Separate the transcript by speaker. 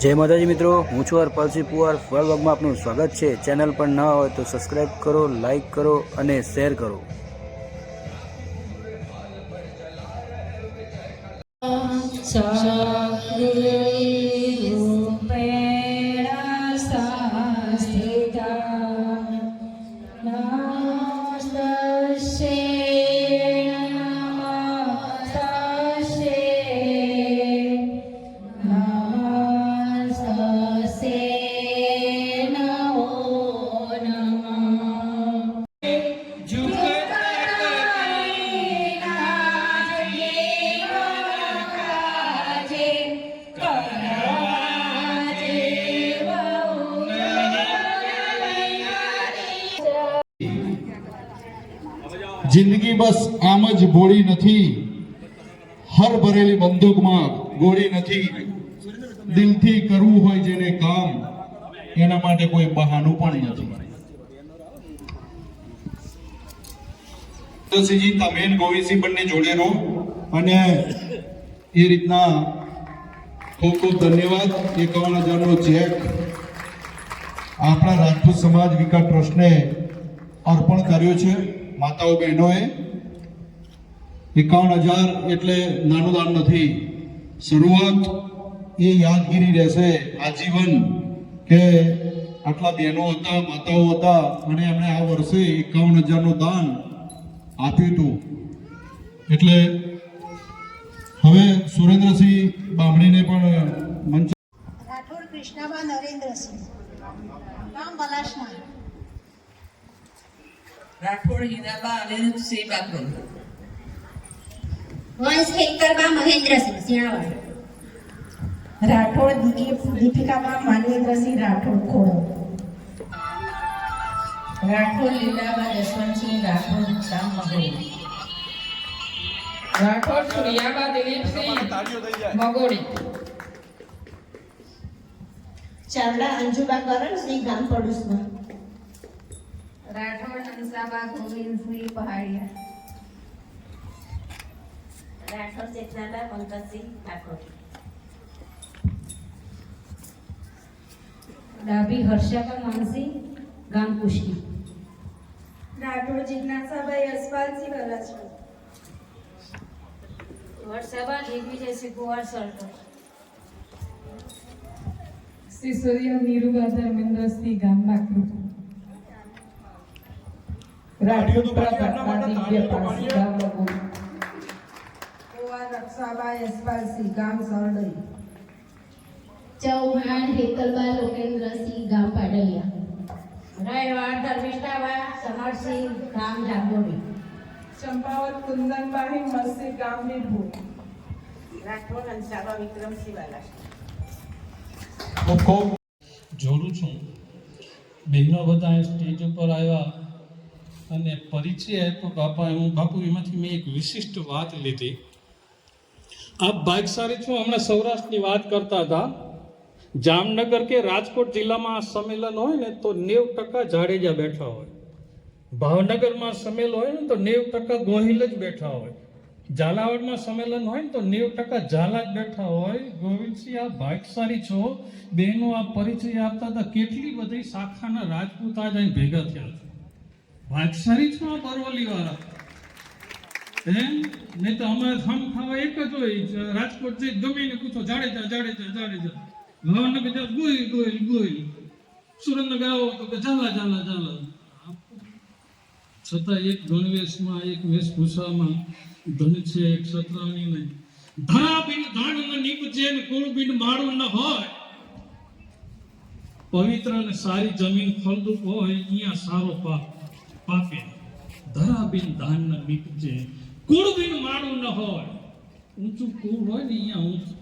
Speaker 1: જય માતાજી મિત્રો, હું છું હરપાલસિંહ પુવાર. વર્લ્ડ આપનું સ્વાગત છે. ચેનલ પર ન હોય તો સબસ્ક્રાઈબ કરો, લાઈક કરો અને શેર કરો.
Speaker 2: जिंदगी बस आम ज भोળી નથી, હર ભરેલી બંદૂકમાં ગોળી નથી. દિલથી કરવું હોય જેને કામ, એના માટે કોઈ બહાનું પણ નથી. તો સીજી તમે ગોવિંદસિંહ બંને જોડે રહો અને એ રીતના ખૂબ ખૂબ ધન્યવાદ. 51,000 નો ચેક આપણા રાજપૂત સમાજ વિકાસ ટ્રસ્ટને અર્પણ કર્યો છે. માતાઓ બહેનોએ 51,000 એટલે નાનું દાન નથી. શરૂઆત એ યાદગીરી રહેશે આજીવન કે આટલા બહેનો હતા, માતાઓ હતા અને એમણે આ વર્ષે 51,000 નું દાન આપ્યું હતું. એટલે હવે સુરેન્દ્રસિંહ બામણીને પણ મંચ.
Speaker 3: રાઠોડ કૃષ્ણાબા નરેન્દ્રસિંહ, ગામ બલાસના.
Speaker 4: રાઠોડ હીરાબા અનિરુદ્ધસિંહ બાકરોલ,
Speaker 3: વંશ હેતરબા મહેન્દ્રસિંહ સિયાવાડ.
Speaker 5: રાઠોડ દીપિકાબા માનવેન્દ્રસિંહ રાઠોડ ખોડો.
Speaker 4: રાઠોડ લીલાબા જશવંતસિંહ રાઠોડ ગામ મગોડી, રાઠોડ સૂર્યાબા દિલીપસિંહ મગોડી,
Speaker 5: ચાવડા અંજુબા કરણસિંહ ગામ પડુસમાં.
Speaker 6: રાઠોડ હંસાબા ગોવિંદસિંહ પહાડિયા,
Speaker 5: રાઠોડ ચેતનાબા પંકજસિંહ ઠાકોર.
Speaker 6: ડાભી હર્ષાબા માનસિંહ ગામ કુશી,
Speaker 5: રાઠોડ જિજ્ઞાસાબા યશપાલસિંહ વલાસપુર.
Speaker 6: વરસાબા દિગ્વિજયસિંહ કુંવર સરકાર,
Speaker 7: સિસોદિયા નીરુબા ધર્મેન્દ્રસિંહ ગામ બાકરો,
Speaker 5: રાઠોડ પ્રભા દિવ્ય પારસી ગામ લગોડી. કુંવર રક્ષાબા યશપાલસિંહ ગામ સરડઈ.
Speaker 6: ચૌહાણ હેતલબા લોકેન્દ્રસિંહ ગામ પાડલિયા,
Speaker 3: રાયવાડ ધર્મિષ્ઠાબા સમરસિંહ ગામ જાગોડી.
Speaker 7: ચંપાવત કુંદનબા હિંમતસિંહ ગામ વીરભૂમ.
Speaker 5: રાઠોડ હંસાબા વિક્રમસિંહ વાલાસપુર.
Speaker 2: ખૂબ
Speaker 8: જોડું છું. બહેનો બધા સ્ટેજ ઉપર આવ્યા અને પરિચય આપ્યો બાપા. બાપુ એમાંથી મેં એક વિશિષ્ટ વાત લીધી. આપ ભાગ્યશાળી છો. હમણાં સૌરાષ્ટ્રની વાત કરતા હતા. જામનગર કે રાજકોટ જિલ્લામાં આ સંમેલન હોય ને તો 90% જાડેજા બેઠા હોય. ભાવનગરમાં સંમેલન હોય ને તો 90% ગોહિલ જ બેઠા હોય. ઝાલાવાડમાં સંમેલન હોય ને તો 90% ઝાલા જ બેઠા હોય. ગોવિંદસિંહ, આ ભાગ્યશાળી છો. બહેનો આ પરિચય આપતા હતા. કેટલી બધી શાખાના રાજપૂત આજ અહીં ભેગા થયા છે. ભાગ્યશાળી છો આ બરવલી વાળા. નહીં તો અમારે હમ ખાવા એક જ હોય. રાજકોટ જઈ ગમે ને પૂછો જાડેજા જાડેજા જાડેજા, ભાવનગર જાઓ ગોહિલ ગોહિલ ગોહિલ, સુરેન્દ્રનગર આવો તો કે ઝાલા ઝાલા ઝાલા. છતાં એક ગણવેશમાં, એક વેશભૂષામાં ધન છે, એક સતરાણી નહીં. ધરા બિન ધાન ન નીપજે ને કુળ બિન માળું ન હોય. પવિત્ર અને સારી જમીન ફળદ્રુપ હોય અહીંયા સારો પાક પાકે. ધરા બિન ધાન ન નીપજે, કુળ બિન માળું ન હોય. ઊંચું કુળ હોય ને અહીંયા ઊંચું